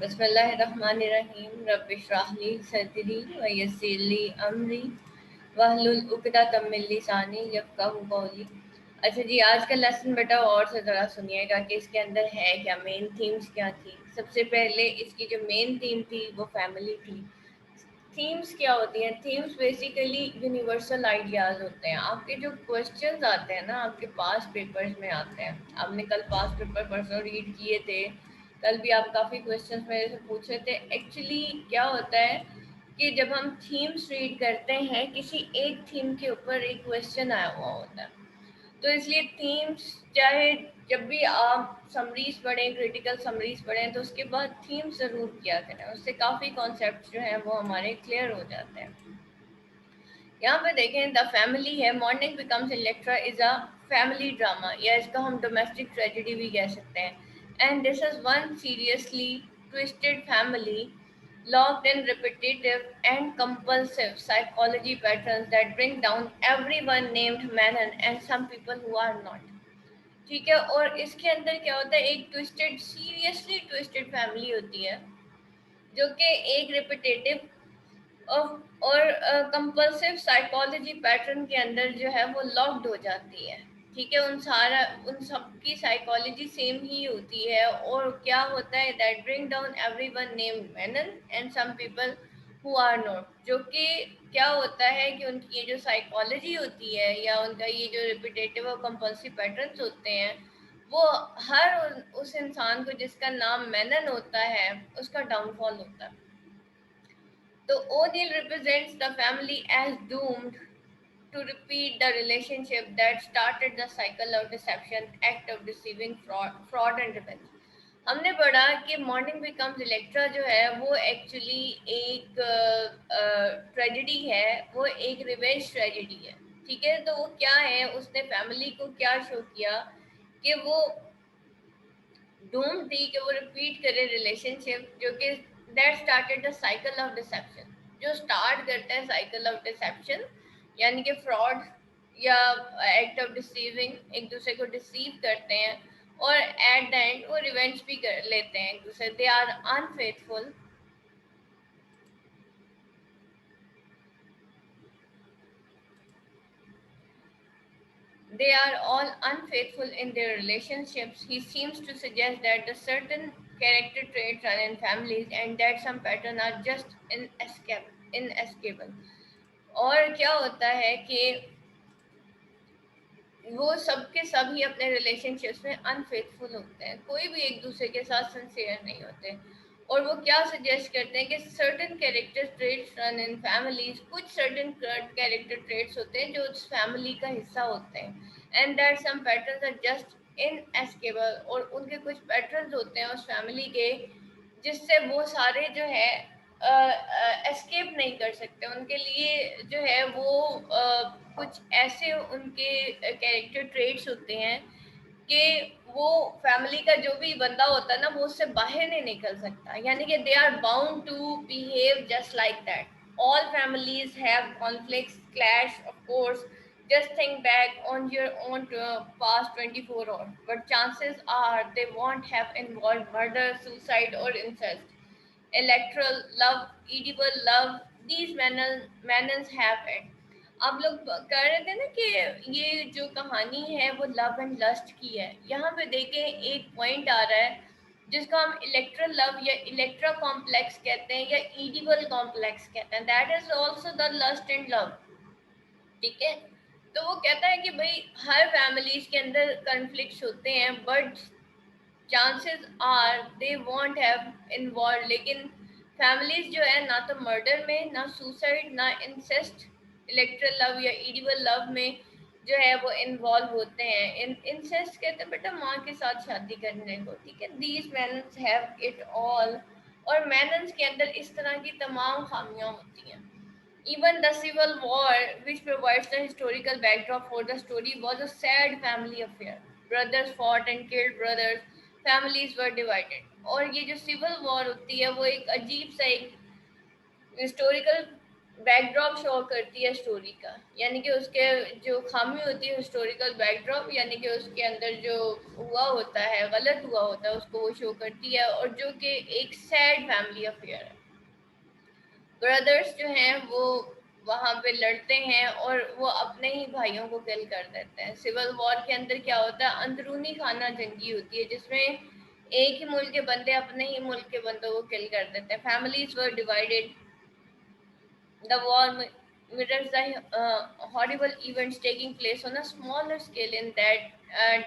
बिस्मिल्लाहिर्रहमानिर्रहीम रब्बिश्रह ली सदरी व यस्सिर ली अमरी वहलुल उक़दतम मिन लिसानी यफ़क़हू क़ौली। अच्छा जी, आज का लेसन बेटा और से ज़रा सुनिएगा कि इसके अंदर है क्या, मेन थीम्स क्या थी। सबसे पहले इसकी जो मेन थीम थी वो फैमिली थी। थीम्स क्या होती हैं? थीम्स बेसिकली यूनिवर्सल आइडियाज़ होते हैं। आपके जो क्वेश्चंस आते हैं ना, आपके पास पेपर्स में आते हैं। आपने कल पास पेपर परसों रीड किए थे, कल भी आप काफ़ी क्वेश्चंस मेरे से पूछे थे। एक्चुअली क्या होता है कि जब हम थीम्स रीड करते हैं, किसी एक थीम के ऊपर एक क्वेश्चन आया हुआ होता है, तो इसलिए थीम्स, चाहे जब भी आप समरीज पढ़ें, क्रिटिकल समरीज पढ़ें, तो उसके बाद थीम्स ज़रूर किया करें। उससे काफ़ी कॉन्सेप्ट जो हैं वो हमारे क्लियर हो जाते हैं। यहाँ पे देखें, द फैमिली है, morning becomes Electra is a family drama, या इसका हम डोमेस्टिक ट्रेजेडी भी कह सकते हैं। And this is one seriously twisted family locked in repetitive and compulsive psychology patterns that bring down everyone named Manon and some people who are not. ठीक है, और इसके अंदर क्या होता है, एक ट्विस्टेड, सीरियसली ट्विस्टेड फैमिली होती है जो कि एक रिपीटेटिव और कंपल्सिव साइकोलॉजी पैटर्न के अंदर जो है वो लॉक्ड हो जाती है। ठीक है, उन सबकी साइकोलॉजी सेम ही होती है। और क्या होता है, that bring down everyone named Mannon and some people who are not. जो कि क्या होता है कि उनकी ये जो साइकोलॉजी होती है, या उनका ये जो रिपीटेटिव और कंपल्सिव पैटर्न्स होते हैं, वो उस इंसान को जिसका नाम मेनन होता है, उसका डाउनफॉल होता है। So O'Neill represents the family as doomed to repeat the relationship that started the cycle of deception, act of deceiving, fraud and revenge. हमने पढ़ा कि मॉर्निंग बिकम्स इलेक्ट्रा जो है वो एक्चुअली एक ट्रेजेडी है, वो एक रिवेंज ट्रेजेडी है। ठीक है, तो वो क्या है, उसने फैमिली को क्या शो किया कि वो डूम थी कि वो रिपीट करे रिलेशनशिप, जो कि that started the cycle of deception, जो स्टार्ट करता है साइकिल ऑफ डिसेप्शन, यानी कि फ्रॉड या एक्ट ऑफ डिसीविंग, एक दूसरे को डिसीव करते हैं और एट द एंड वो रिवेंज भी कर लेते हैं एक दूसरे। They are unfaithful, they are all unfaithful in their relationships. He seems to suggest that the certain character traits run in families and that some patterns are just inescapable. और क्या होता है कि वो सब के सब ही अपने रिलेशनशिप्स में अनफेथफुल होते हैं, कोई भी एक दूसरे के साथ सिंसियर नहीं होते। और वो क्या सजेस्ट करते हैं कि certain character traits run in families, कुछ सर्टेन कैरेक्टर ट्रेट्स होते हैं जो उस फैमिली का हिस्सा होते हैं, and that some patterns are just inescapable, और उनके कुछ पैटर्न्स होते हैं उस फैमिली के जिससे वो सारे जो है एस्केप नहीं कर सकते। उनके लिए जो है वो कुछ ऐसे उनके कैरेक्टर ट्रेट्स होते हैं कि वो फैमिली का जो भी बंदा होता है ना, वो उससे बाहर नहीं निकल सकता, यानी कि they are bound to behave just like that. All families have conflicts, clash of course, just think back on your own past 24 hours, but chances are they won't have involved murder, suicide or incest, electoral love, edible love, these manners have it। आप लोग कह रहे थे ना कि ये जो कहानी है वो लव एंड लस्ट की है। यहाँ पे देखें, एक पॉइंट आ रहा है जिसको हम इलेक्ट्रल लव या इलेक्ट्रा कॉम्प्लेक्स कहते हैं या ईडिबल कॉम्प्लेक्स कहते हैं। That is also the lust and love. ठीक है, तो वो कहता है कि भाई हर फैमिलीज के अंदर कॉन्फ्लिक्ट्स होते हैं, but chances are they won't have involve. लेकिन फैमिलीज जो है ना तो मर्डर में, ना सुसाइड, ना इंसेस्ट, इलेक्ट्रल लव या इडिबल लव में जो है वो इन्वॉल्व होते हैं। इंसेस्ट कहते हैं बेटा माँ के साथ शादी करने को। ठीक है, these mannans have it all, और मैनन्स के अंदर इस तरह की तमाम खामियां होती हैं। Even the Civil War, which provides the historical backdrop for the story, was a sad family affair. Brothers fought and killed brothers. Families were divided. और ये जो सिविल वॉर होती है वो एक अजीब सा एक हिस्टोरिकल बैकड्रॉप शो करती है स्टोरी का, यानी कि उसके जो खामी होती है हिस्टोरिकल बैकड्रॉप, यानी कि उसके अंदर जो हुआ होता है, गलत हुआ होता है, उसको वो शो करती है, और जो कि एक सैड फैमिली अफेयर है। ब्रदर्स जो हैं वो वहां पे लड़ते हैं और वो अपने ही भाइयों को किल कर देते हैं। सिविल वॉर के अंदर क्या होता है, अंदरूनी खाना जंगी होती है, जिसमें एक ही मुल्क के बंदे अपने ही मुल्क के बंदों को किल कर देते हैं। Families were divided. The war mirrors the horrible events taking place on a smaller scale in that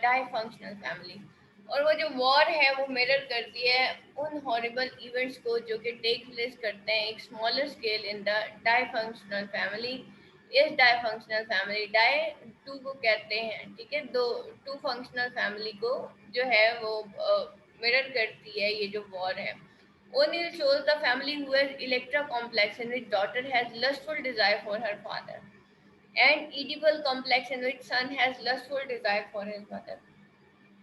dysfunctional family. और वो जो वॉर है वो मिरर करती है उन हॉरिबल इवेंट्स को जो कि टेक प्लेस करते हैं एक smaller scale in the dysfunctional family. इस डाईफंक्शनल फैमिली, डाई टू को कहते हैं, ठीक है, दो टू फंक्शनल फैमिली को जो है वो मिरर करती है ये जो वॉर है। O'Neill shows the family who has Electra complex in which daughter has lustful desire for her father, and Oedipal complex in which son has lustful desire for his mother.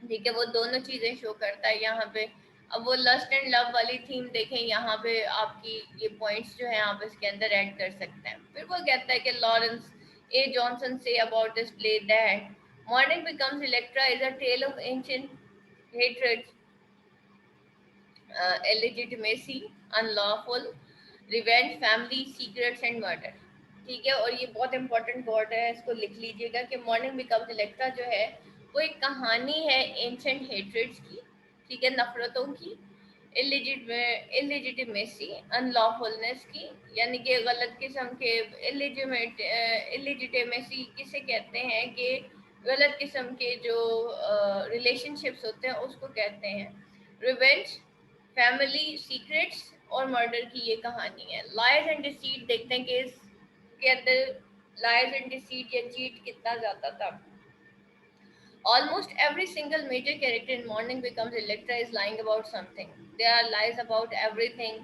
ठीक है, वो दोनों चीजें शो करता है यहाँ पे। अब वो लस्ट एंड लव वाली थीम देखें, यहाँ पे आपकी ये पॉइंट्स जो है आप इसके अंदर ऐड कर सकते हैं। फिर वो कहता है कि लॉरेंस ए जॉनसन से about this play that Mourning becomes Electra is a tale of ancient hatred, illegitimacy, unlawful, revenge, family, secrets and murder। ठीक है, और ये बहुत इंपॉर्टेंट वर्ड है, इसको लिख लीजिएगा कि मॉर्निंग बिकम्स इलेक्ट्रा जो है वो एक कहानी है एंशेंट हेट्रेड्स की, ठीक है, नफरतों की, इलिजिटिमेसी, अनलॉफुलनेस की, यानी कि गलत किस्म के इलिजिटिमेसी किसे कहते हैं कि गलत किस्म के जो रिलेशनशिप्स होते हैं उसको कहते हैं। रिवेंज, फैमिली, सीक्रेट्स और मर्डर की ये कहानी है। लाइज एंड डिसीट देखते हैं कि इसके अंदर लाइज एंड डिसीट या चीट कितना ज्यादा था। Almost every single major character in Morning Becomes Electra is lying about something. There are lies about everything: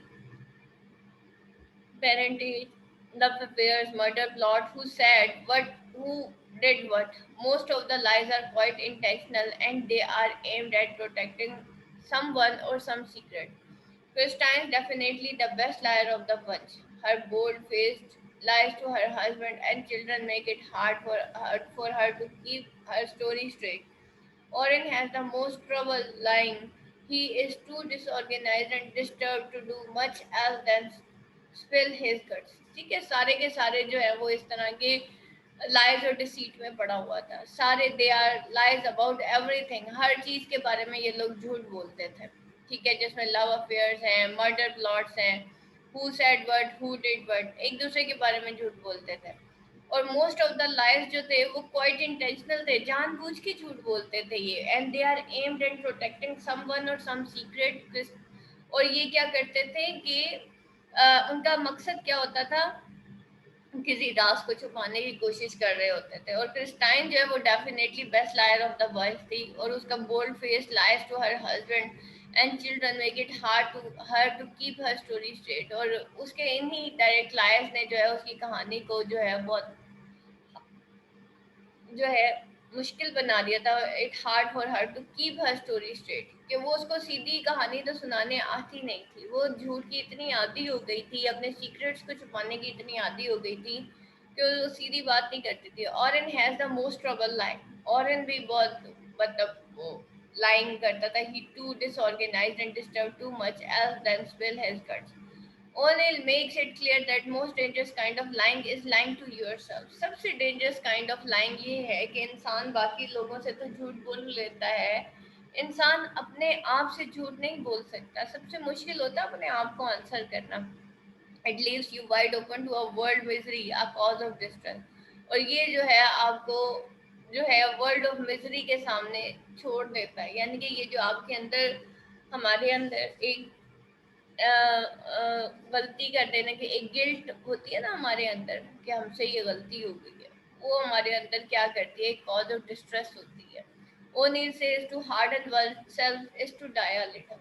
parentage, love affairs, murder plot, who said what, who did what. Most of the lies are quite intentional and they are aimed at protecting someone or some secret. Christine is definitely the best liar of the bunch. Her bold-faced lies to her husband and children make it hard for her to keep her story straight. Oren has the most trouble lying. He is too disorganized and disturbed to do much else than spill his guts। ठीक है, सारे के सारे जो है वो इस तरह के लाइज और डिसीट में पड़ा हुआ था। सारे they are lies about everything, हर चीज के बारे में ये लोग झूठ बोलते थे। ठीक है, जिसमें लव अफेयर्स हैं, मर्डर प्लॉट्स हैं, who said what, who did what, एक दूसरे के बारे में झूठ बोलते थे। और मोस्ट ऑफ द लाइज जो थे वो क्वाइट इंटेंशनल थे, जानबूझ के झूठ बोलते थे ये। And they are aimed at protecting someone और सम सीक्रेट। और ये क्या करते थे कि उनका मकसद क्या होता था, किसी राज को छुपाने की कोशिश कर रहे होते थे। और क्रिस्टाइन जो है वो definitely best liar of the bunch थी, और उसका bold face lies to her husband and children make it hard to her to keep her story straight. और उसके इन्हीं डायरेक्ट लायर्स ने जो है उसकी कहानी को जो है बहुत जो है मुश्किल बना दिया था। It hard for her to keep her story straight, कि वो उसको सीधी कहानी तो सुनाने आती नहीं थी। वो झूठ की इतनी आदी हो गई थी, अपने सीक्रेट्स को छुपाने की इतनी आदी हो गई थी कि वो सीधी बात नहीं करती थी। Orin has the most trouble line. Orin भी बहुत मतलब वो लाइन करता था। He too disorganized and disturb too much else than spill his guts. O'Neill makes it clear that most dangerous kind of lying is lying to yourself। सबसे dangerous kind of lying ये है कि इंसान बाकी लोगों से तो झूठ बोल लेता है, इंसान अपने आप से झूठ नहीं बोल सकता। सबसे मुश्किल होता है अपने आप को आंसर करना। It leaves you wide open to a world misery, a cause of distress। और ये जो है आपको जो है वर्ल्ड ऑफ मिजरी के सामने छोड़ देता है, यानी कि ये जो आपके अंदर हमारे अंदर एक गलती कर देने की एक गिल्ट होती है ना हमारे अंदर कि हमसे ये गलती हो गई है, वो हमारे अंदर क्या करती है, एक कॉज ऑफ डिस्ट्रेस होती है। O'Neill says to harden oneself is to die a little।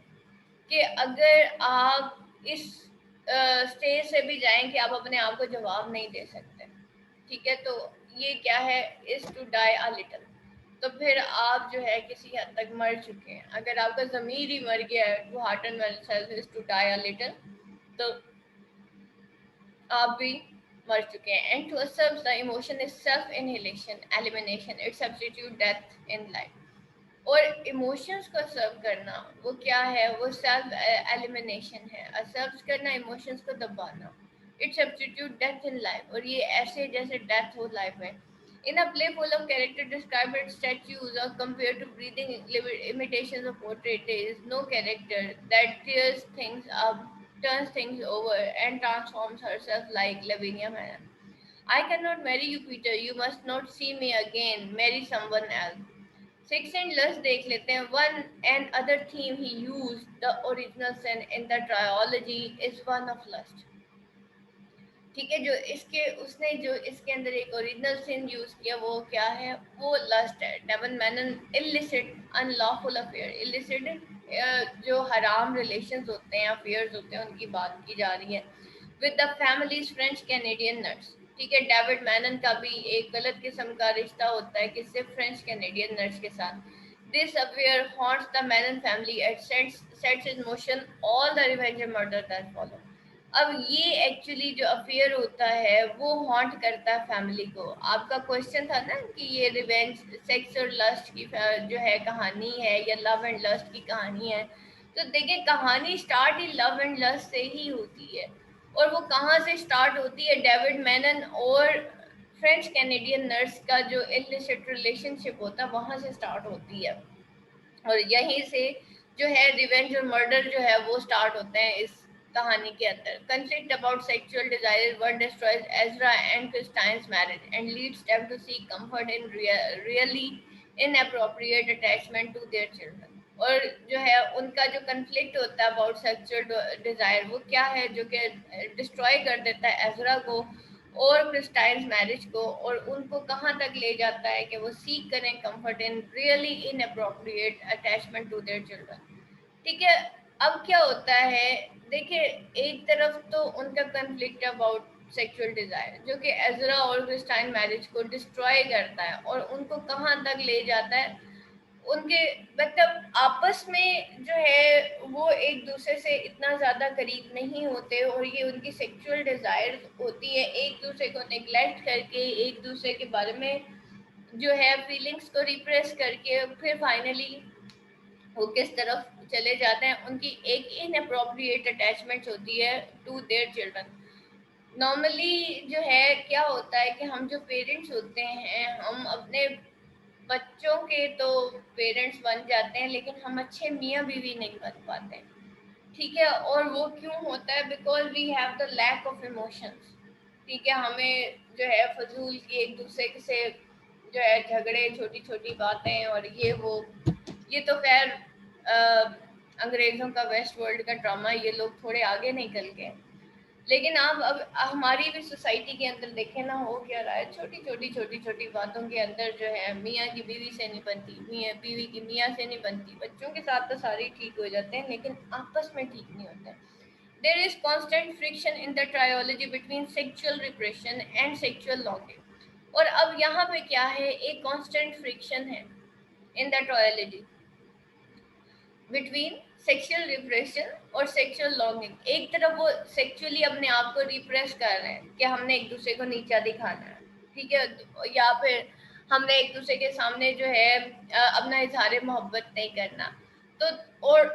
कि अगर आप इस स्टेज से भी जाएं कि आप अपने आप को जवाब नहीं दे सकते, ठीक है, तो ये क्या है, is to die a little, तो फिर आप जो है किसी हद तक मर चुके हैं। अगर आपका ज़मीर ही मर गया है, to harden oneself is to die a little, तो आप भी मर चुके हैं. And to serve the emotion is self inhalation elimination, it substitute death in life. और इमोशंस को सर्व करना वो क्या है, वो सेल्फ एलिमिनेशन है. असर्व करना इमोशंस को दबाना, it substitute death in life. और ये ऐसे जैसे डेथ हो लाइफ में. In a play full of character described as statues or compared to breathing imitations of portrait, there is no character that tears things up, turns things over, and transforms herself like Lavinia Manon. I cannot marry you, Peter. You must not see me again. Marry someone else. Sex and lust देख लेते हैं. One and other theme he used, the original sin in the trilogy, is one of lust. ठीक है, जो इसके उसने जो इसके अंदर एक ओरिजिनल सिन यूज किया वो क्या है, वो लस्ट है. David Mannon illicit unlawful affair. Illicit जो हराम रिलेशंस होते हैं, अफेयर्स होते हैं, उनकी बात की जा रही है. With the families French Canadian nurse. ठीक है, डेविड मैनन का भी एक गलत किस्म का रिश्ता होता है किससे, फ्रेंच कैनेडियन नर्स के साथ. This affair haunts the Manon family and sets in motion all the revenge and murder that follow. अब ये एक्चुअली जो अफेयर होता है वो हॉन्ट करता है फैमिली को. आपका क्वेश्चन था ना कि ये रिवेंज सेक्स और लस्ट की जो है कहानी है या लव एंड लस्ट की कहानी है. तो देखिए, कहानी स्टार्ट ही लव एंड लस्ट से ही होती है. और वो कहाँ से स्टार्ट होती है, डेविड मैनन और फ्रेंच कैनेडियन नर्स का जो इलिसिट रिलेशनशिप होता है वहां से स्टार्ट होती है. और यहीं से जो है रिवेंज और मर्डर जो है वो स्टार्ट होते हैं इस कहानी के अंदर. Conflict about sexual desire what destroys Ezra and Christine's marriage and leads them to seek comfort in really inappropriate attachment to their children. और जो है उनका जो कंफ्लिक्ट होता है अबाउट सेक्सुअल डिजायर वो क्या है, जो कि डिस्ट्रॉय कर देता है एजरा को और क्रिस्टाइन्स मैरिज को, और उनको कहाँ तक ले जाता है कि वो सीख करें comfort in really inappropriate attachment to their children. ठीक है, अब क्या होता है, देखिए, एक तरफ तो उनका कंफ्लिक्ट अबाउट सेक्सुअल डिजायर जो कि एजरा और क्रिस्टाइन मैरिज को डिस्ट्रॉय करता है और उनको कहाँ तक ले जाता है, उनके मतलब आपस में जो है वो एक दूसरे से इतना ज़्यादा करीब नहीं होते और ये उनकी सेक्सुअल डिज़ायर होती है एक दूसरे को नेग्लेक्ट करके, एक दूसरे के बारे में जो है फीलिंग्स को रिप्रेस करके फिर फाइनली वो किस तरफ चले जाते हैं, उनकी एक इनअप्रोप्रिएट अटैचमेंट होती है टू देयर चिल्ड्रन. नॉर्मली जो है क्या होता है कि हम जो पेरेंट्स होते हैं हम अपने बच्चों के तो पेरेंट्स बन जाते हैं लेकिन हम अच्छे मियाँ बीवी नहीं बन पाते. ठीक है, और वो क्यों होता है, because we have the lack of emotions. ठीक है, हमें जो है फजूल की एक दूसरे से जो है झगड़े, छोटी छोटी बातें और ये वो, ये तो खैर अंग्रेजों का वेस्ट वर्ल्ड का ड्रामा, ये लोग थोड़े आगे निकल गए. लेकिन आप अब हमारी भी सोसाइटी के अंदर देखें ना, हो क्या रहा है, छोटी छोटी बातों के अंदर जो है मियाँ की बीवी से नहीं बनती, मियाँ बीवी की मियाँ से नहीं बनती. बच्चों के साथ तो सारे ठीक हो जाते हैं लेकिन आपस में ठीक नहीं होते. There is constant friction in the trilogy between sexual repression and sexual longing. और अब यहाँ पे क्या है, एक कांस्टेंट फ्रिक्शन है इन the trilogy between sexual repression और सेक्सुअल लॉन्गिंग. एक तरफ वो सेक्सुअली अपने आप को रिप्रेस कर रहे हैं कि हमने एक दूसरे को नीचा दिखाना है. ठीक है, या फिर हमने एक दूसरे के सामने जो है अपना इजहार मोहब्बत नहीं करना. तो और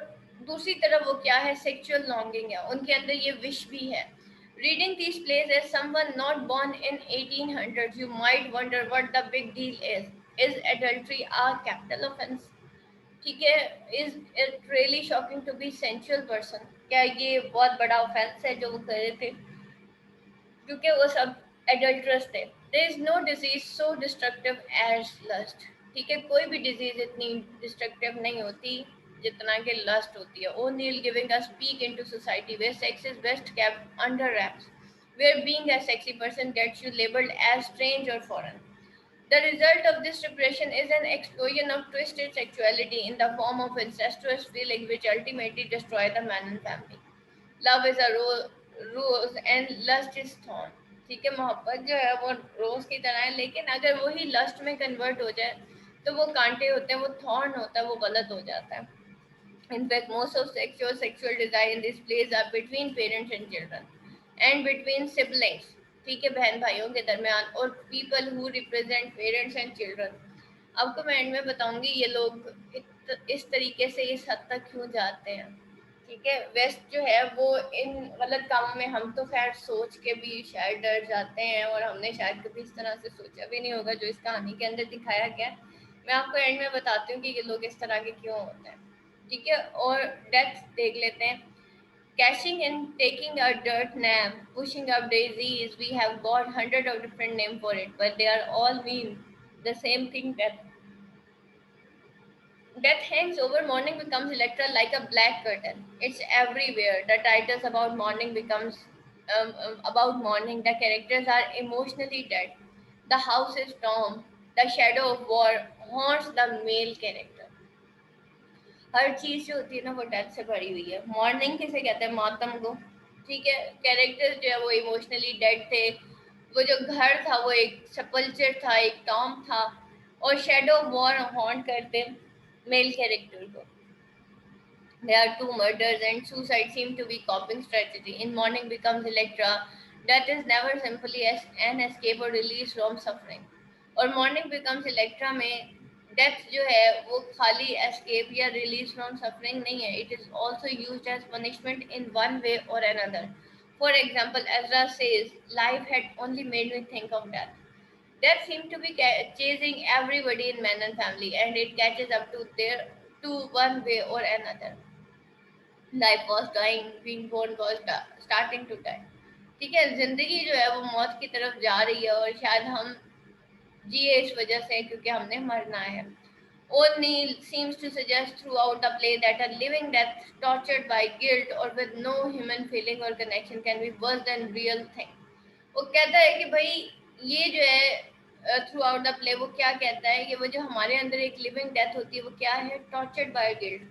दूसरी तरफ वो क्या है, सेक्सुअल लॉन्गिंग है, उनके अंदर ये विश भी है. Reading these plays as someone not born in 1800s, you might wonder what the big deal is. Is adultery a capital offense? ठीक है, is it really shocking to be sensual person. क्या ये बहुत बड़ा offence है जो वो कर रहे थे, क्योंकि वो सब एडल्ट्रस थे. There is no disease so destructive as lust. ठीक है, कोई भी डिजीज इतनी डिस्ट्रक्टिव नहीं होती जितना कि लस्ट होती है. O'Neill giving a speak into society where sex is best kept under wraps, where being a sexy person gets you labeled as strange or foreign. The result of this repression is an explosion of twisted sexuality in the form of incestuous feelings which ultimately destroy the Manon family. Love is a rose and lust is thorn. ठीक है, मोहब्बत जो है वो रोज की तरह है लेकिन अगर वही लस्ट में कन्वर्ट हो जाए तो वो कांटे होते हैं, वो थॉर्न होता है, वो गलत हो जाता है. In fact, most of sexual desire in these plays are between parents and children and between siblings. ठीक है, बहन भाइयों के दरमियान, और people who represent parents and children. आपको मैं एंड में बताऊंगी ये लोग इस तरीके से इस हद तक क्यों जाते हैं। ठीक है, वेस्ट जो है वो इन गलत कामों में, हम तो खैर सोच के भी शायद डर जाते हैं, और हमने शायद कभी इस तरह से सोचा भी नहीं होगा जो इस कहानी के अंदर दिखाया गया है। मैं आपको एंड में बताती हूँ कि ये लोग इस तरह के क्यों होते हैं। ठीक है, और डेथ देख लेते हैं। Cashing in, taking a dirt nap, pushing up daisies, we have got hundred of different names for it, but they are all mean the same thing. Death hangs over morning becomes Electra like a black curtain. It's everywhere. The titles about morning becomes about morning. The characters are emotionally dead. The house is storm. The shadow of war haunts the male character. हर चीज जो होती है ना वो death से भरी हुई है। मॉर्निंग किसे कहते हैं? मातम को। ठीक है, कैरेक्टर जो है वो इमोशनली डेड थे। वो जो घर था वो एक सपल्चर था, एक टॉम था, और शेडो वॉर हॉन्ट करते मेल कैरेक्टर को। There are two murders and suicide seem to be coping strategy. In Morning Becomes Electra, death is never simply as an escape or release from suffering. और Morning Becomes Electra में death जो है वो खाली escape या release from suffering नहीं है, it is also used as punishment in one way or another. For example, Ezra says, life had only made me think of death. Death seemed to be chasing everybody in Man and Family, and it catches up to their to one way or another. Life was dying, being born was starting to die. ठीक है, जिंदगी जो है वो मौत की तरफ जा रही है, और शायद हम जिए इस वजह से क्योंकि हमने मरना है। O'Neill seems to suggest throughout the play that a living death tortured by guilt or with no human feeling or connection can be worse than real thing. वो कहता है कि भाई ये जो है थ्रू आउट द प्ले वो क्या कहता है कि वो जो हमारे अंदर एक लिविंग डेथ होती है वो क्या है? Tortured by guilt.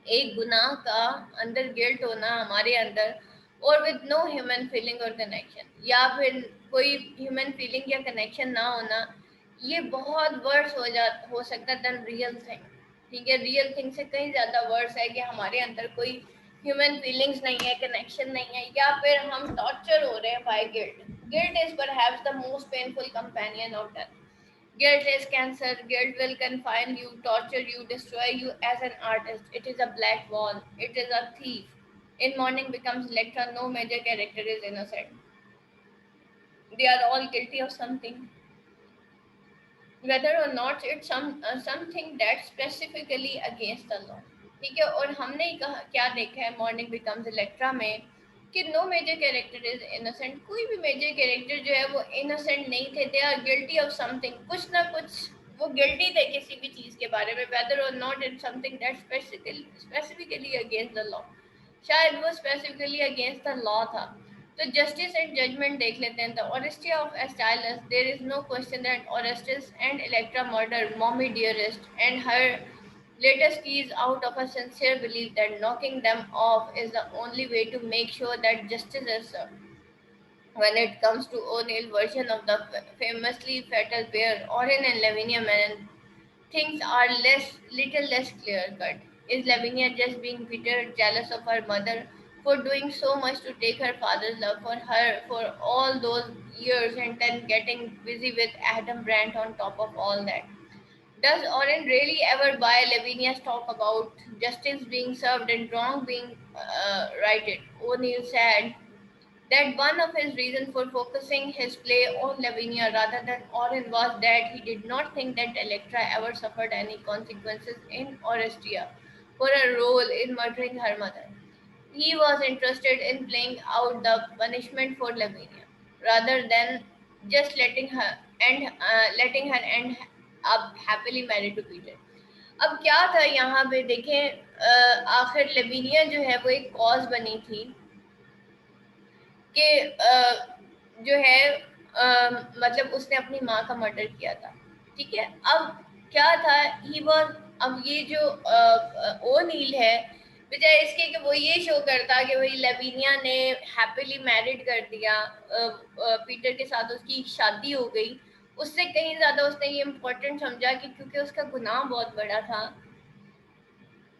एक गुनाह का अंदर गिल्ट होना हमारे अंदर, और विद नो ह्यूमन फीलिंग और कनेक्शन, या फिर कोई ह्यूमन फीलिंग या कनेक्शन ना होना, ये बहुत वर्स हो सकता है देन रियल थिंग। ठीक है, रियल थिंग से कहीं ज़्यादा वर्स है कि हमारे अंदर कोई ह्यूमन फीलिंग्स नहीं है, कनेक्शन नहीं है, या फिर हम टॉर्चर हो रहे हैं by guilt. Guilt is perhaps the most painful companion of death. Guilt is cancer. Guilt will confine you, torture you, destroy you as an artist. It is a black wall. It is a thief. In Morning Becomes Electra, no major character is innocent. They are all guilty of something, whether or not it's something that's specifically against the law. ठीक है, और हमने क्या देखा है morning becomes Electra में कि no major character is innocent. कोई भी मेजर कैरेक्टर जो है वो इनोसेंट नहीं थे। They are guilty of something, कुछ ना कुछ वो गिल्टी थे किसी भी चीज के बारे में, वेदर और not it something that specifically against the law. शायद वो स्पेसिफिकली अगेंस्ट द लॉ था। तो जस्टिस एंड जजमेंट देख लेते हैं। The Oresteia of Aeschylus, there is no question that Orestes and Electra murder mommy dearest and her latest keys out of a sincere belief that knocking them off is the only way to make sure that justice is served. When it comes to O'Neill's version of the famously fatal pair, Oren and Lavinia Menon, things are little less clear-cut. Is Lavinia just being bitter, jealous of her mother for doing so much to take her father's love for her for all those years and then getting busy with Adam Brandt on top of all that? Does Oren really ever buy Lavinia's talk about justice being served and wrong being righted? O'Neill said that one of his reasons for focusing his play on Lavinia rather than Oren was that he did not think that Electra ever suffered any consequences in Orestia for her role in murdering her mother. He was interested in playing out the punishment for Lavinia rather than just letting her end up happily married to Peter. अब क्या था यहाँ पे देखें, आखिर लेविनिया जो है वो एक कॉज बनी थी कि जो है मतलब उसने अपनी माँ का मर्डर किया था। ठीक है, अब क्या था, ही वॉज, अब ये जो ओ नील है, बजाय इसके कि वो ये शो करता कि भाई लेविनिया ने हैप्पीली मैरिड कर दिया, पीटर के साथ उसकी शादी हो गई, उससे कहीं ज़्यादा उसने ये इम्पोर्टेंट समझा कि क्योंकि उसका गुनाह बहुत बड़ा था,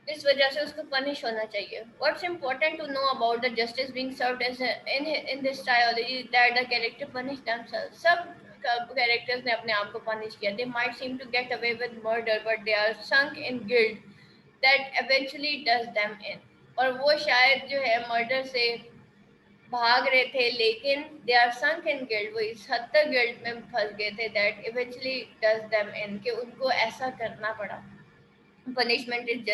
इस वजह से उसको पनिश होना चाहिए. What's important to know about the justice being served as in this trilogy that the character punish themselves. सब कैरेक्टर्स ने अपने आप को पनिश किया. They might seem to get away with murder, but they are sunk in guilt that eventually does them in. और वो शायद जो है मर्डर से भाग रहे थे, लेकिन दे आर सunk इन गिल्ट, वो इस हद तक गिल्ट में फंस गए थे that eventually does them in, कि उनको ऐसा करना पड़ा. Punishment is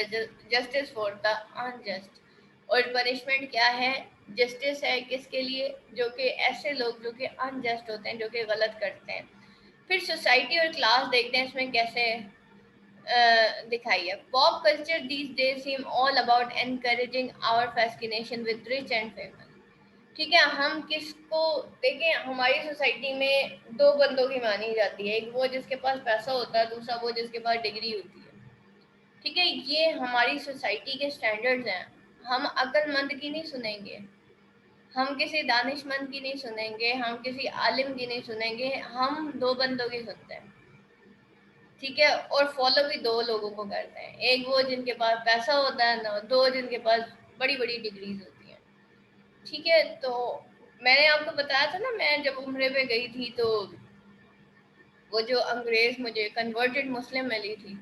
justice for the unjust. और पनिशमेंट क्या है? जस्टिस है किसके लिए? जो कि ऐसे लोग जो कि अनजस्ट होते हैं, जो कि गलत करते हैं. फिर सोसाइटी और क्लास देखते हैं इसमें कैसे दिखाई है. Pop culture these days seem all about encouraging our fascination with rich and famous. ठीक है, हम किसको देखें, हमारी सोसाइटी में दो बंदों की मानी जाती है. एक वो जिसके पास पैसा होता है, दूसरा वो जिसके पास डिग्री होती है. ठीक है, ये हमारी सोसाइटी के स्टैंडर्ड्स हैं. हम अक्लमंद की नहीं सुनेंगे, हम किसी दानिशमंद की नहीं सुनेंगे, हम किसी आलिम की नहीं सुनेंगे, हम दो बंदों की सुनते हैं. ठीक है, और फॉलो भी दो लोगों को करते हैं. एक वो जिनके पास पैसा होता है ना, दो जिनके पास बड़ी बड़ी डिग्रीज होती हैं. ठीक है, तो मैंने आपको बताया था ना, मैं जब उम्रे पे गई थी तो वो जो अंग्रेज मुझे कन्वर्टेड मुस्लिम मिली थी,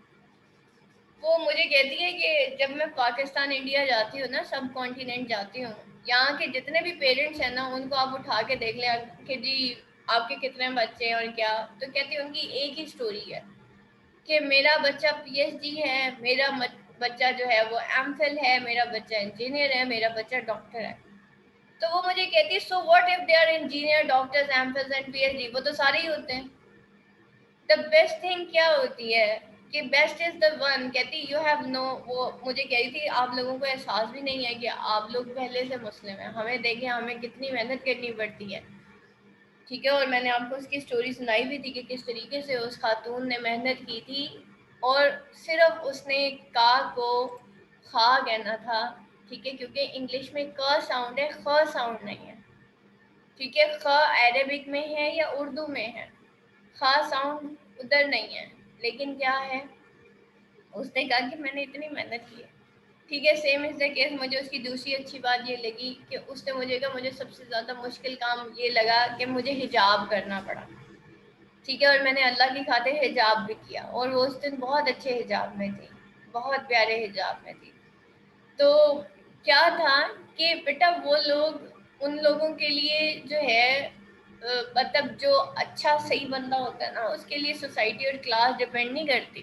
वो मुझे कहती है कि जब मैं पाकिस्तान इंडिया जाती हूँ ना, सब कॉन्टिनेंट जाती हूँ, यहाँ के जितने भी पेरेंट्स हैं ना, उनको आप उठा के देख लें कि जी आपके कितने बच्चे हैं और क्या, तो कहती है उनकी एक ही स्टोरी है कि मेरा बच्चा पीएचडी है, मेरा बच्चा जो है वो एमफिल है, मेरा बच्चा इंजीनियर है, मेरा बच्चा डॉक्टर है. तो वो मुझे कहती है so what if they are engineer, doctors, MPhils and PhD, वो तो सारे ही होते हैं. द बेस्ट थिंग क्या होती है कि बेस्ट इज द वन. कहती यू हैव नो, वो मुझे कह रही थी आप लोगों को एहसास भी नहीं है कि आप लोग पहले से मुस्लिम हैं, हमें देखें हमें कितनी मेहनत करनी पड़ती है. ठीक है, और मैंने आपको उसकी स्टोरी सुनाई भी थी कि किस तरीके से उस खातून ने मेहनत की थी, और सिर्फ उसने का को खा कहना था. ठीक है, क्योंकि इंग्लिश में क साउंड है, ख साउंड नहीं है. ठीक है, ख अरेबिक में है या उर्दू में है, खास साउंड उधर नहीं है. लेकिन क्या है, उसने कहा कि मैंने इतनी मेहनत की है. ठीक है, सेम इज द केस. मुझे उसकी दूसरी अच्छी बात ये लगी कि उसने मुझे कहा मुझे सबसे ज़्यादा मुश्किल काम ये लगा कि मुझे हिजाब करना पड़ा. ठीक है, और मैंने अल्लाह की खातिर हिजाब भी किया, और वो उस दिन बहुत अच्छे हिजाब में थी, बहुत प्यारे हिजाब में थी. तो क्या था कि बेटा वो लोग, उन लोगों के लिए जो है मतलब जो अच्छा सही बंदा होता है ना, उसके लिए सोसाइटी और क्लास डिपेंड नहीं करती.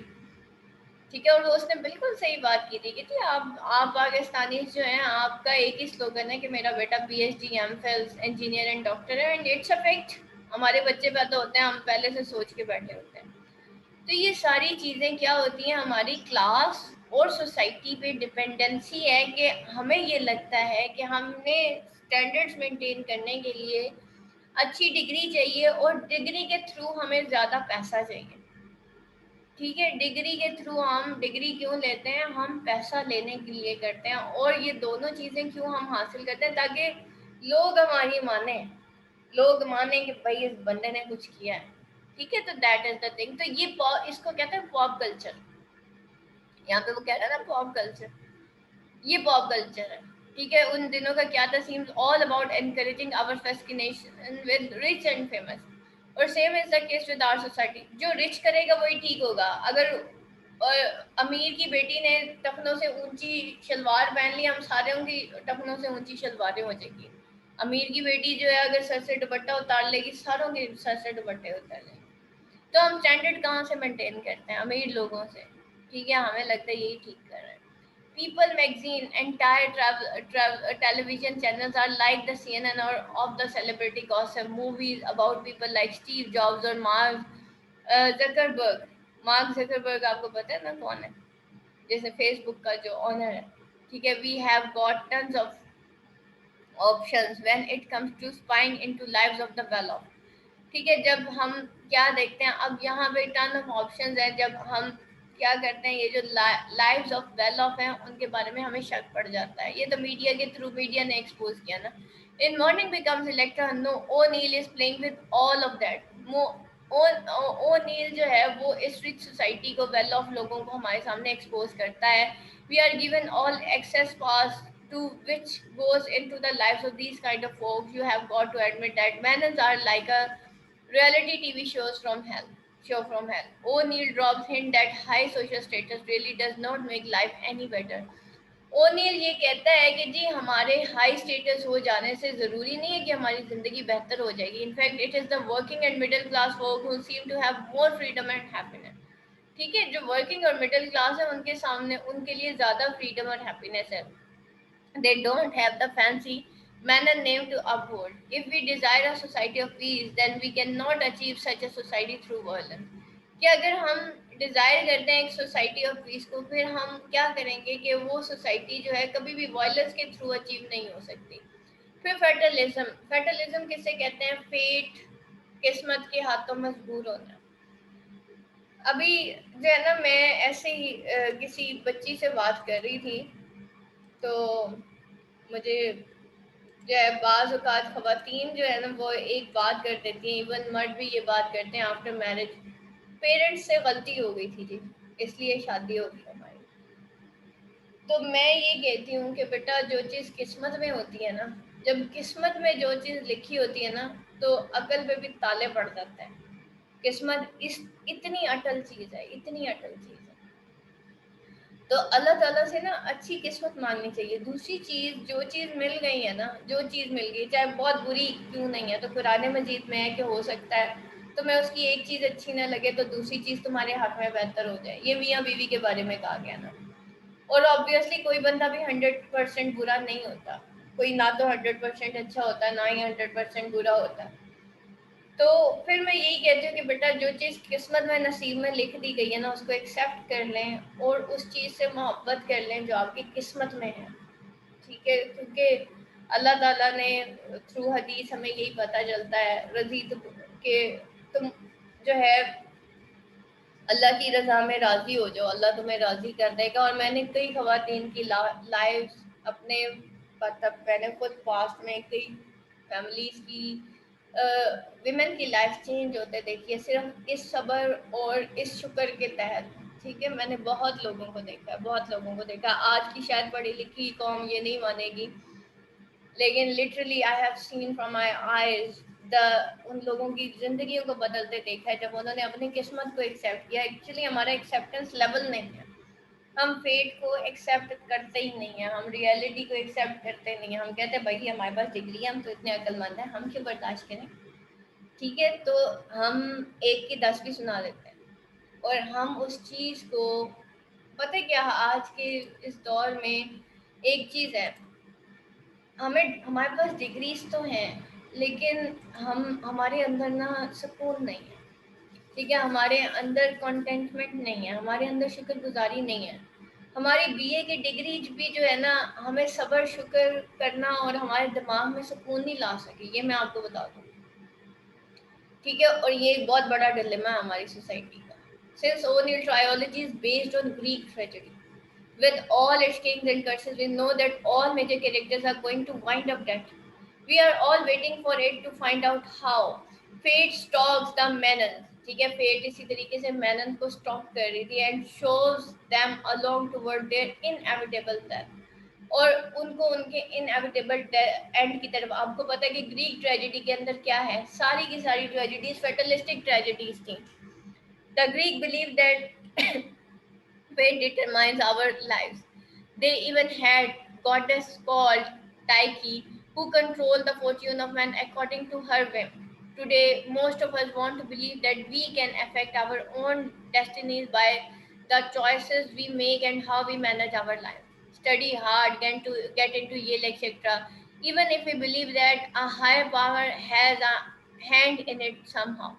ठीक है, और उसने बिल्कुल सही बात की थी कि थी आप पाकिस्तानी जो हैं, आपका एक ही स्लोगन है कि मेरा बेटा PhD, MPhil, engineer and doctor है, एंड इट्स अ फैक्ट. हमारे बच्चे पैदा होते हैं, हम पहले से सोच के बैठे होते हैं. तो ये सारी चीज़ें क्या होती हैं, हमारी क्लास और सोसाइटी पे डिपेंडेंसी है कि हमें ये लगता है कि हमने स्टैंडर्ड्स मेंटेन करने के लिए अच्छी डिग्री चाहिए, और डिग्री के थ्रू हमें ज़्यादा पैसा चाहिए. ठीक है, डिग्री के थ्रू हम डिग्री क्यों लेते हैं? हम पैसा लेने के लिए करते हैं. और ये दोनों चीज़ें क्यों हम हासिल करते हैं? ताकि लोग हमारी माने, लोग माने कि भाई इस बंदे ने कुछ किया है. ठीक है, तो दैट इज द थिंग. तो ये इसको कहते हैं पॉप कल्चर. यहाँ पे वो कह रहा है ना पॉप कल्चर, ये पॉप कल्चर है. ठीक है, उन दिनों का क्या था? Seems all about encouraging our fascination with rich and famous. और same is the case with our society. जो रिच करेगा वही ठीक होगा. अगर और अमीर की बेटी ने टखनों से ऊंची शलवार पहन ली, हम सारों की टखनों से ऊंची शलवारें हो जाएगी. अमीर की बेटी जो है अगर सर से दुपट्टा उतार लेगी, सारों के सर से दुपट्टे उतार लेंगे. तो हम स्टैंडर्ड कहाँ से मेंटेन करते हैं? अमीर लोगों से. ठीक है, हमें लगता है यही ठीक कर रहे हैं. People magazine, entire television channels are like the CNN or of the celebrity gossip. Movies about people like Steve Jobs or Mark Zuckerberg. Mark Zuckerberg आपको पता है ना कौन है, जैसे फेसबुक का जो ऑनर है. ठीक है, we have got tons of options when it comes to spying into lives of the well off. ठीक है, जब हम क्या देखते हैं, अब यहाँ पे टन ऑफ ऑप्शंस है. जब हम क्या करते हैं, ये जो लाइव्स ऑफ वेल ऑफ हैं उनके बारे में हमें शक पड़ जाता है. ये तो मीडिया के थ्रू मीडिया ने एक्सपोज किया ना. In morning becomes Electra, no O'Neill is playing with all of that. O'Neill जो है वो इस रिच सोसाइटी को, वेल ऑफ लोगों को हमारे सामने एक्सपोज करता है. We are given all access pass to which goes into the lives of these kind of folks. You have got to admit that Manons are like a reality TV shows from hell. Show from hell. O'Neill drops hint that high social status really does not make life any better. O'Neill ये कहता है कि जी हमारे high status हो जाने से ज़रूरी नहीं है कि हमारी ज़िंदगी बेहतर हो जाएगी. In fact it is the working and middle class folk who seem to have more freedom and happiness. ठीक है, जो वर्किंग और मिडिल क्लास है उनके सामने उनके लिए ज़्यादा फ्रीडम और हैप्पीनेस है. They don't have the fancy manner name to uphold. If we desire a society of peace, then we cannot achieve such a society through violence. कि अगर हम डिज़ायर करते हैं एक सोसाइटी ऑफ पीस को, फिर हम क्या करेंगे कि वो सोसाइटी जो है कभी भी वायलेंस के थ्रू अचीव नहीं हो सकती. फिर फेटलिज्म. फेटलिज्म किसे कहते हैं? फेट, किस्मत के हाथों मजबूर होना. अभी जो है ना, मैं ऐसे ही किसी बच्ची से बात कर रही थी, तो मुझे जो है बाज़ औक़ात ख़वातीन जो है ना वो एक बात कर देती हैं, इवन मर्द भी ये बात करते हैं आफ्टर मैरिज, पेरेंट्स से गलती हो गई थी जी, इसलिए शादी हो गई हमारी. तो मैं ये कहती हूँ कि बेटा जो चीज़ किस्मत में होती है ना, जब किस्मत में जो चीज़ लिखी होती है ना, तो अकल पे भी ताले पड़ जाते हैं. किस्मत इतनी अटल चीज़ है, इतनी अटल चीज़ है. तो अल्लाह ताला से ना अच्छी किस्मत मांगनी चाहिए. दूसरी चीज़, जो चीज़ मिल गई है ना, जो चीज़ मिल गई चाहे बहुत बुरी क्यों नहीं है, तो कुरान मजीद में है कि हो सकता है तुम्हें उसकी एक चीज़ अच्छी ना लगे तो दूसरी चीज़ तुम्हारे हक में बेहतर हो जाए. ये मियाँ बीवी के बारे में कहा गया ना. और ऑब्वियसली कोई बंदा भी 100% बुरा नहीं होता. कोई ना तो 100% अच्छा होता है, ना ही 100% बुरा होता है. तो फिर मैं यही कहती हूँ कि बेटा जो चीज़ किस्मत में नसीब में लिख दी गई है ना, उसको एक्सेप्ट कर लें और उस चीज़ से मोहब्बत कर लें जो आपकी किस्मत में है. ठीक है, क्योंकि अल्लाह ताला ने थ्रू हदीस हमें यही पता चलता है, रजी के तुम जो है अल्लाह की रज़ा में राज़ी हो जाओ, अल्लाह तुम्हें राज़ी कर देगा. और मैंने कई ख़वातीन की लाइफ अपने मतलब मैंने खुद पास्ट में कई फैमिलीज़ की विमेन की लाइफ चेंज होते देखी है, सिर्फ इस सब्र और इस शुक्र के तहत. ठीक है, मैंने बहुत लोगों को देखा है, बहुत लोगों को देखा. आज की शायद पढ़ी लिखी कौम ये नहीं मानेगी, लेकिन literally I have seen from my eyes उन लोगों की ज़िंदगियों को बदलते देखा है जब उन्होंने अपनी किस्मत को एक्सेप्ट किया. एक्चुअली हमारा एक्सेप्टेंस लेवल नहीं है, हम फेट को एक्सेप्ट करते ही नहीं है, हम रियलिटी को एक्सेप्ट करते नहीं है. हम कहते हैं भाई हमारे पास डिग्री है, हम तो इतने अक्लमंद हैं, हम क्यों बर्दाश्त करें. ठीक है, तो हम एक की 10 भी सुना देते हैं. और हम उस चीज़ को, पता है क्या, आज के इस दौर में एक चीज़ है, हमारे पास डिग्रीज तो हैं, लेकिन हमारे अंदर ना सुकून नहीं है. ठीक है, हमारे अंदर कंटेंटमेंट नहीं है, हमारे अंदर शुक्रगुजारी नहीं है. हमारी बीए की डिग्री भी जो है ना, हमें सब्र शुक्र करना और हमारे दिमाग में सुकून नहीं ला सकी, ये मैं आपको बता दूँ. ठीक है, और ये एक बहुत बड़ा डिलेमा है हमारी सोसाइटी का. Since O'Neill trilogy is based on Greek tragedy, with all its kings and curses, we know that all major characters are going to wind up dead. We are all waiting for it to find out how. Fate stalks the Menons. ठीक है, fate इसी तरीके से मैनन को stock कर रही थी and shows them along toward their inevitable death. और उनको उनके इनएविटेबल एंड की तरफ. आपको पता है कि ग्रीक ट्रेजेडी के अंदर क्या है, सारी की सारी ट्रेजेडीज फेटलिस्टिक ट्रेजेडीज थी. The Greek believe that fate determines our lives. They even had goddess called Tyche who controlled the fortune of man according to her whim. Today, most of us want to believe that we can affect our own destinies by the choices we make and how we manage our life. Study hard, get into Yale, etc. Even if we believe that a higher power has a hand in it somehow.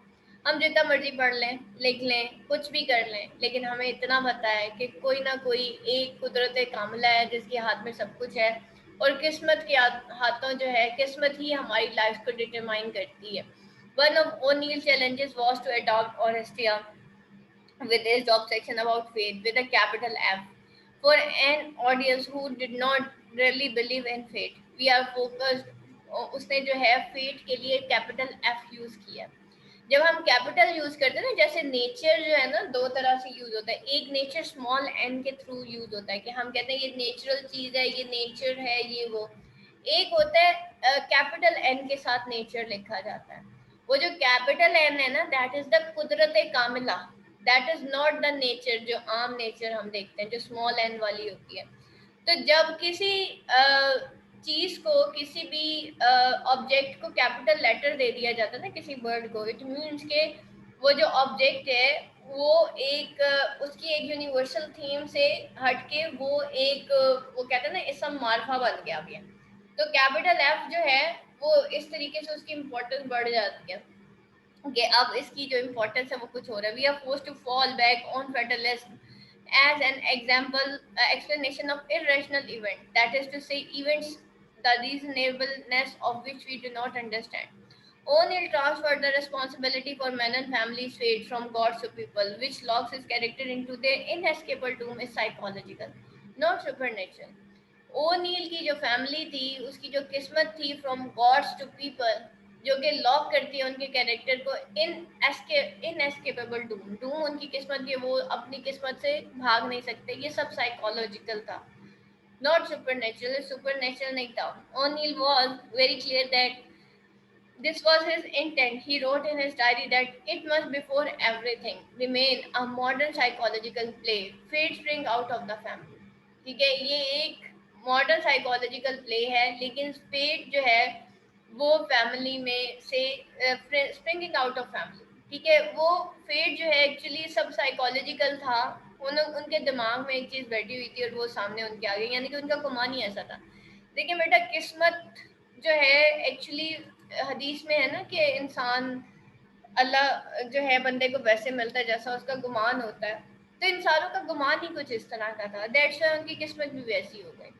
हम जितना मर्जी पढ़ लें, लिख लें, कुछ भी कर लें, लेकिन हमें इतना पता है कि कोई ना कोई एक कुदरत कामिला है जिसके हाथ में सब कुछ है. और किस्मत के हाथों जो है, किस्मत ही हमारी लाइफ को डिटरमाइन करती है. One of O'Neill challenges was to adopt Oresteia with his job section about faith with a capital F for an audience who did not really believe in fate. We are focused. उसने जो है fate के लिए capital F use किया. जब हम capital use करते हैं ना, जैसे नेचर जो है ना दो तरह से यूज होता है। एक नेचर स्मॉल एन के थ्रू यूज होता है कि हम कहते हैं ये नेचुरल चीज है, ये नेचर है, ये वो। एक होता है कैपिटल एन के साथ नेचर लिखा जाता है। वो जो कैपिटल एन है ना, दैट इज द कुदरत कामिला, that is not the nature जो आम नेचर हम देखते हैं, जो स्मॉल एन वाली होती है। तो जब किसी चीज को, किसी भी ऑब्जेक्ट को कैपिटल लेटर दे दिया जाता है ना, किसी वर्ड को, इट मीन्स के वो जो ऑब्जेक्ट है वो एक उसकी एक यूनिवर्सल थीम से हटके वो एक वो कहते हैं ना इसम मार्फा बन गया अभी। तो कैपिटल एफ जो है वो इस तरीके से उसकी इम्पोर्टेंस बढ़ जाती है कि अब इसकी जो इम्पोर्टेंस है वो कुछ हो रहा है। We are forced to fall back on fatalism as an example, explanation of irrational event, that is to say events the reasonableness of which we do not understand. O'Neill transferred the responsibility for men and family's fate from gods to people, which locks his character into their inescapable doom is psychological, not supernatural. O'Neill की जो family थी उसकी जो किस्मत थी from God's to people, जो कि lock करती है उनके कैरेक्टर को इनएस्केपेबल डूम। डूम उनकी किस्मत की, वो अपनी किस्मत से भाग नहीं सकते। ये सब साइकोलॉजिकल था, नॉट सुपर नेचुरल नहीं था। O'Neill was very clear that this was his intent. He wrote in his diary that it must, before everything, remain a modern psychological play. Fate spring out of the family. ठीक है, ये एक modern psychological play है, लेकिन fate जो है वो family में से स्प्रिंगिंग आउट ऑफ फैमिली। ठीक है, वो फेट जो है एक्चुअली सब साइकोलॉजिकल था। उनके दिमाग में एक चीज बैठी हुई थी और वो सामने उनके आ गई, यानी कि उनका गुमान ही ऐसा था। देखिए बेटा, किस्मत जो है एक्चुअली हदीस में है ना कि इंसान, अल्लाह जो है बंदे को वैसे मिलता है जैसा उसका गुमान होता है। तो इंसानों का गुमान ही कुछ इस तरह का था, दैट्स व्हाई उनकी किस्मत भी वैसी हो गई।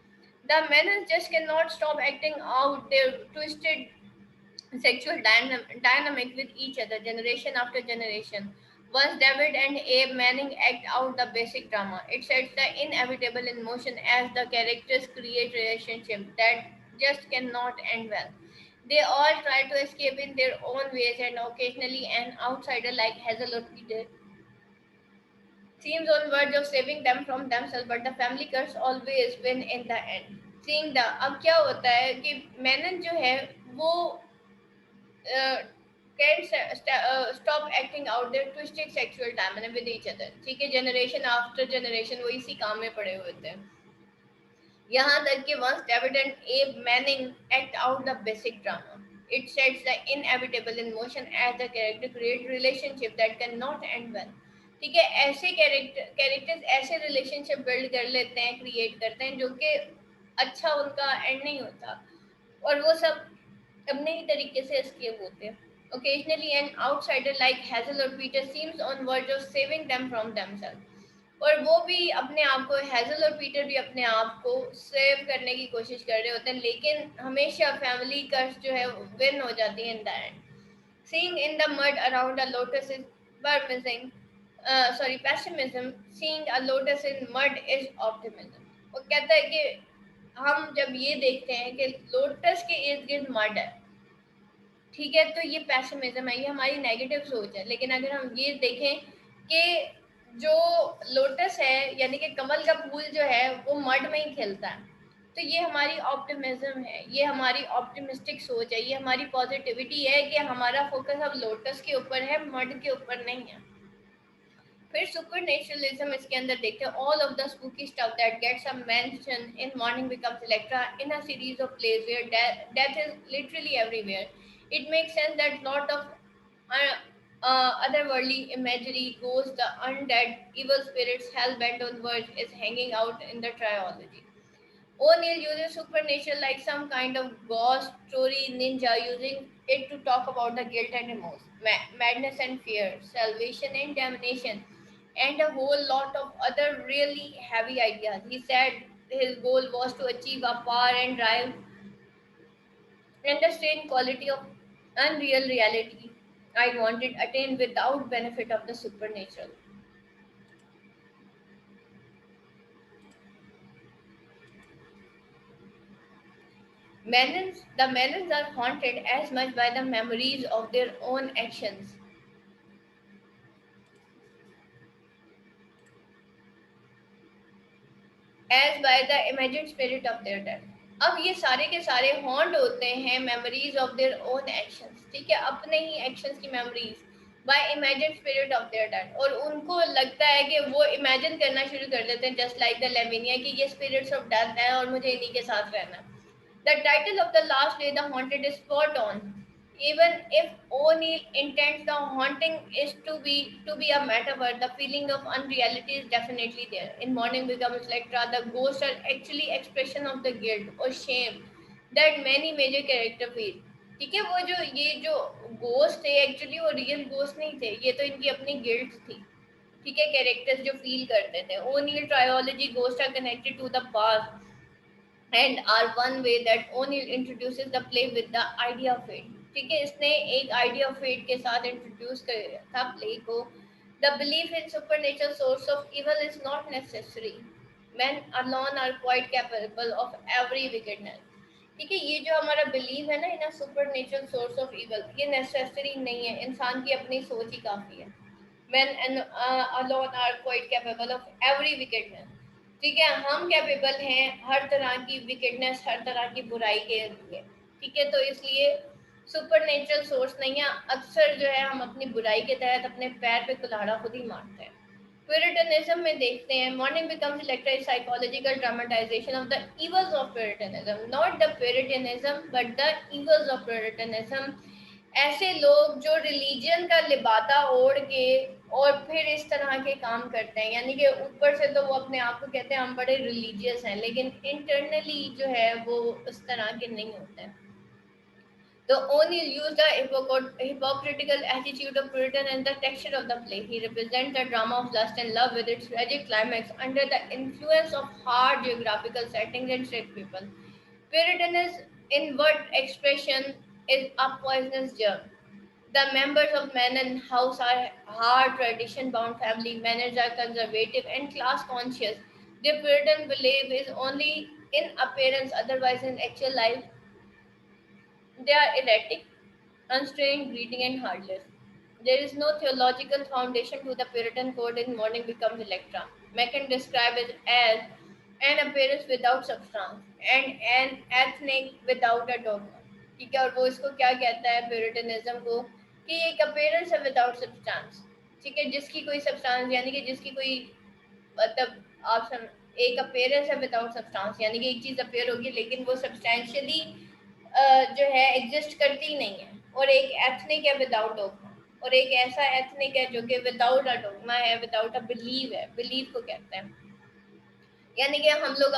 The men just cannot stop acting out their twisted sexual dynamic with each other, generation after generation. Once David and Abe Manning act out the basic drama, it sets the inevitable in motion as the characters create relationships that just cannot end well. They all try to escape in their own ways, and occasionally an outsider like Hazel or Peter seems on verge of saving them from themselves, but the family curse always win in the end. Seeing the, अब क्या होता है कि मैनन जो है वो can't stop acting out their twisted sexual dynamic with each other. ठीक है, जनरेशन आफ्टर जनरेशन वो इसी काम में पड़े हुए थे। यहाँ तक कि once David and Abe Manning act out the basic drama, it sets the inevitable in motion as the character create relationship that cannot end well. ठीक है, ऐसे कैरेक्टर्स ऐसे रिलेशनशिप बिल्ड कर लेते हैं, क्रिएट करते हैं जो कि अच्छा उनका एंड नहीं होता, और वो सब अपने ही तरीके से एस्केप होते हैं। Occasionally an outsider like Hazel or Peter seems on verge of saving them from themselves. और वो भी अपने आप को, हैजल और पीटर भी अपने आप को सेव करने की कोशिश कर रहे होते हैं, लेकिन हमेशा फैमिली कर्स जो है विन हो जाती है in the end. Seeing in the mud around a lotus is permising, pessimism. Seeing a lotus in mud is optimism. वो कहता है कि हम जब ये देखते हैं कि लोटस के इर्द गिर्द मड है, ठीक है, तो ये पैसिमिज्म है, ये हमारी नेगेटिव सोच है। लेकिन अगर हम ये देखें कि जो लोटस है यानी कि कमल का फूल जो है वो मड में ही खिलता है, तो ये हमारी ऑप्टिमिज्म है, ये हमारी ऑप्टिमिस्टिक सोच है, ये हमारी पॉजिटिविटी है कि हमारा फोकस अब लोटस के ऊपर है, मड के ऊपर नहीं है। फिर सुपर नेचुरलिज्म इसके अंदर देखते हैं। All of the spooky stuff that gets a mention in morning becomes Electra in a series of place where death is literally everywhere. It makes sense that lot of otherworldly imagery goes the undead, evil spirits hell bent on words is hanging out in the trilogy. O'Neill uses supernatural like some kind of ghost story ninja, using it to talk about the guilt and remorse, madness and fear, salvation and damnation, and a whole lot of other really heavy ideas. He said his goal was to achieve a power and drive and the strange quality of unreal reality I wanted attained without benefit of the supernatural. The Menons are haunted as much by the memories of their own actions as by the imagined spirit of their dead. अब ये सारे के सारे haunt होते हैं memories of their own actions, ठीक है, अपने ही एक्शंस की memories by imagine spirit of their dead, और उनको लगता है कि वो इमेजिन करना शुरू कर देते हैं जस्ट लाइक द लेविनिया कि ये स्पिरिट्स ऑफ डेथ है और मुझे इन्हीं के साथ रहना है. The title of the last day, The Haunted, is spot on. Even if O'Neill intends the haunting is to be a metaphor, the feeling of unreality is definitely there. In Morning Becomes Electra, the ghosts are actually expression of the guilt or shame that many major character feel. ठीक है, वो जो ये जो ghost थे actually वो real ghost नहीं थे, ये तो इनकी अपनी गिल्ट थी. ठीक है, कैरेक्टर्स जो फील करते थे. O'Neill trilogy ghost are connected to the past and are one way that O'Neill introduces the play with the idea of fate. ठीक है, इसने एक idea of fate के साथ introduce किया था play को. The belief in supernatural source of evil is not necessary. Men alone are quite capable of every wickedness. ठीक है, ये जो हमारा बिलीव है ना in super natural source of evil, ये नेसेसरी नहीं है, इंसान की अपनी सोच ही काफी है. Men and alone are quite capable of every wickedness. ठीक है, हम कैपेबल हैं हर तरह की विकेटनेस, हर तरह की बुराई के लिए. ठीक है, तो इसलिए सुपर नेचुरल सोर्स नहीं है. अक्सर जो है हम अपनी बुराई के तहत अपने पैर पे कुल्हाड़ा खुद ही मारते हैं. प्यूरिटनिज्म में देखते हैं mourning becomes Electra psychological dramatization of the evils of puritanism, not the puritanism but the evils of puritanism. ऐसे लोग जो रिलीजन का लिबादा ओढ़ के और फिर इस तरह के काम करते हैं, यानी कि ऊपर से तो वो अपने आप को कहते हैं हम बड़े रिलीजियस हैं, लेकिन इंटरनली जो है वो उस तरह के नहीं होते हैं. The O'Neill used the hypocritical attitude of Puritan and the texture of the play. He represents the drama of lust and love with its tragic climax under the influence of hard geographical settings and strict people. Puritanism, in what expression, is a poisonous germ. The members of men and house are hard tradition-bound family, manners are conservative and class-conscious. Their Puritan belief is only in appearance, otherwise in actual life they are erratic, unstrained, greedy, and heartless. There is no theological foundation to the Puritan code in Morning Becomes Electra. Macon describes it as an appearance without substance and an ethnic without a dogma. ठीक है, और वो इसको क्या कहता है प्यूरिटनिज्म को कि एक अपेयरेंस है विदाउट सब्सटेंस. ठीक है, जिसकी कोई सब्सटेंस यानी कि जिसकी कोई मतलब आप एक अपेयरेंस है विदाउट सब्सटेंस, यानी कि एक चीज अपेयर होगी लेकिन वो सब्सटेंशियली जो है एग्जिस्ट करती ही नहीं है. और एक एथनिक है विदाउट डोगमा, और एक ऐसा एथनिक है जो कि विदाउट अ डोगमा है, विदाउट अ बिलीव है. बिलीव को कहते हैं यानी कि हम लोग